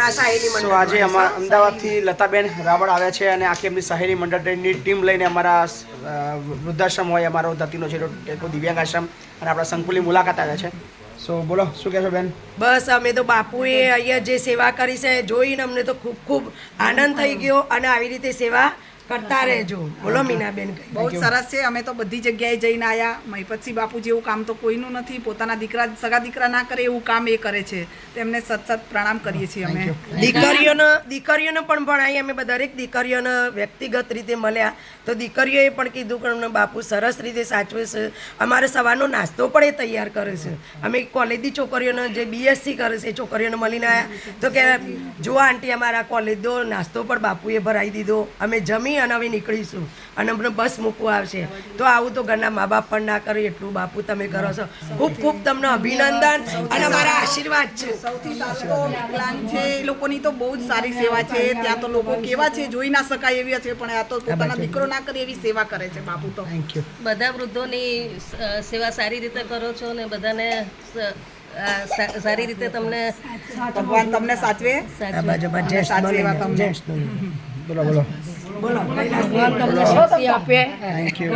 આપણા સાહેલી મંડળ આજે અમદાવાદથી લતાબેન રાવળ આવ્યા છે અને આખી એમની સાહેલી મંડળની ટીમ લઈને અમારા વૃદ્ધાશ્રમ હોય અમારો ધતીનો છે દિવ્યાંગ આશ્રમ અને આપણા સંકુલની મુલાકાત આવ્યા છે. સો બોલો શું કહેશો બેન? બસ અમે તો બાપુએ અહીંયા જે સેવા કરી છે જોઈને અમને તો ખૂબ ખૂબ આનંદ થઈ ગયો અને આવી રીતે સેવા કરતા રહેજો. બોલો મીનાબેન. બહુ જ સરસ છે. અમે તો બધી જગ્યાએ જઈને આવ્યા. મહિપતસિંહ બાપુ જેવું કામ તો કોઈનું નથી. પોતાના દીકરા સગા દીકરા ના કરે એવું કામ એ કરે છે. તેમને સતત પ્રણામ કરીએ છીએ અમે. દીકરીઓને પણ ભણાવી અમે દરેક દીકરીઓને વ્યક્તિગત રીતે મળ્યા તો દીકરીઓએ પણ કીધું કે અમને બાપુ સરસ રીતે સાચવે છે. અમારે સવારનો નાસ્તો પણ એ તૈયાર કરે છે. અમે કોલેજની છોકરીઓને જે બીએસસી કરે છે એ છોકરીઓને મળીને આવ્યા તો કે જો આંટી અમારા કોલેજનો નાસ્તો પણ બાપુએ ભરાવી દીધો. અમે જમી અને હવે નીકળીશું અને અમને બસ મૂકવા આવશે. તો આવું તો ઘરના મા બાપ પણ ના કરે એટલું બાપુ તમે કરો છો. ખૂબ ખૂબ તમને અભિનંદન અને અમારા આશીર્વાદ છે. સૌથી સારું તો વિકલાંગ છે એ લોકોની તો બહુ જ સારી સેવા છે. ત્યાં તો લોકો કેવા છે જોઈ ના શકાય એવી છે પણ આ તો પોતાના દીકરો ના કરે એવી સેવા કરે છે બાપુ તો. Thank you. બધા વૃદ્ધોની સેવા સારી રીતે કરો છો ને બધાને સારી રીતે તમને ભગવાન તમને સાચવે. સાચવે એવા તમને. બોલો બોલો. ભગવાન તમને શક્તિ આપે. Thank you.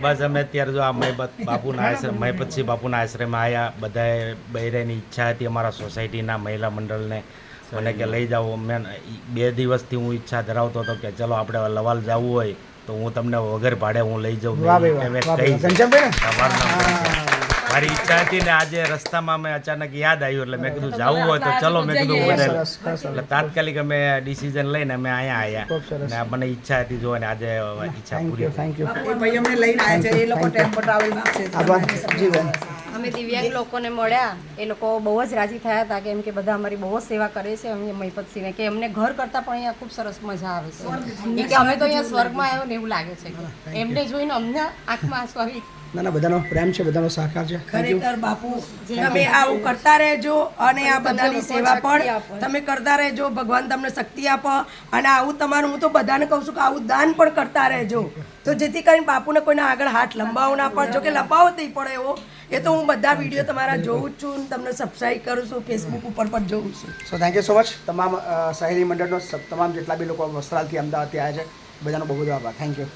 બસ અમે અત્યારે જો આ બાપુના આશ્રમ મહિપતસિંહ બાપુના આશ્રમમાં આવ્યા. બધાએ બૈરાની ઈચ્છા હતી અમારા સોસાયટીના મહિલા મંડળને મને કે લઈ જાઓ. મેં 2 દિવસથી હું ઈચ્છા ધરાવતો હતો કે ચલો આપણે લવાલ જવું હોય તો હું તમને વગર ભાડે હું લઈ જાઉં. મારી ઈચ્છા હતી ને આજે રસ્તામાં મેં અચાનક યાદ આવ્યું એટલે મેં કીધું જવું હોય તો ચલો. મેં કીધું એટલે તાત્કાલિક અમે ડિસિઝન લઈને અમે અહીંયા આવ્યા ને મને ઈચ્છા હતી જોવાની આજે ઈચ્છા પૂરી. Thank you. ભાઈ અમને લઈને આવ્યા છે એ લોકો ટેમ્પો ટ્રાવેલ છે. આભાર. જી બેન. અમે દિવ્યાંગ લોકોને મળ્યા એ લોકો બહુ જ રાજી થયા હતા કેમ કે બધા અમારી બહુ જ સેવા કરે છે. અમે મહિપતસિંહને કે એમને ઘર કરતાં પણ અહીંયા ખૂબ સરસ મજા આવે છે કે અમે તો અહીંયા સ્વર્ગમાં આવ્યો ને એવું લાગે છે. એમને જોઈને અમને આંખમાં આંસુ આવી. ના બધાનો પ્રેમ છે, બધાનો સહકાર છે. ખરેખર બાપુ તમે આવું કરતા રહેજો અને આ બધાની સેવા પણ તમે કરતા રહેજો. ભગવાન તમને શક્તિ આપો અને આવું તમારું હું તો બધાને કહું છું કે આવું દાન પણ કરતા રહેજો તો જેથી કરીને બાપુને કોઈને આગળ હાથ લંબાવો ના પણ. જો કે લંબાવો નહીં પડે એવો એ તો હું બધા વિડીયો તમારા જોઉં જ છું, તમને સબસ્ક્રાઈબ કરું છું, ફેસબુક ઉપર પણ જોઉં છું. So thank you so much. તમામ સાહેલી મંડળનો તમામ જેટલા બી લોકો વસ્ત્રાલથી અમદાવાદથી આવ્યા છે બધાનો બહુ બધો આભાર. Thank you.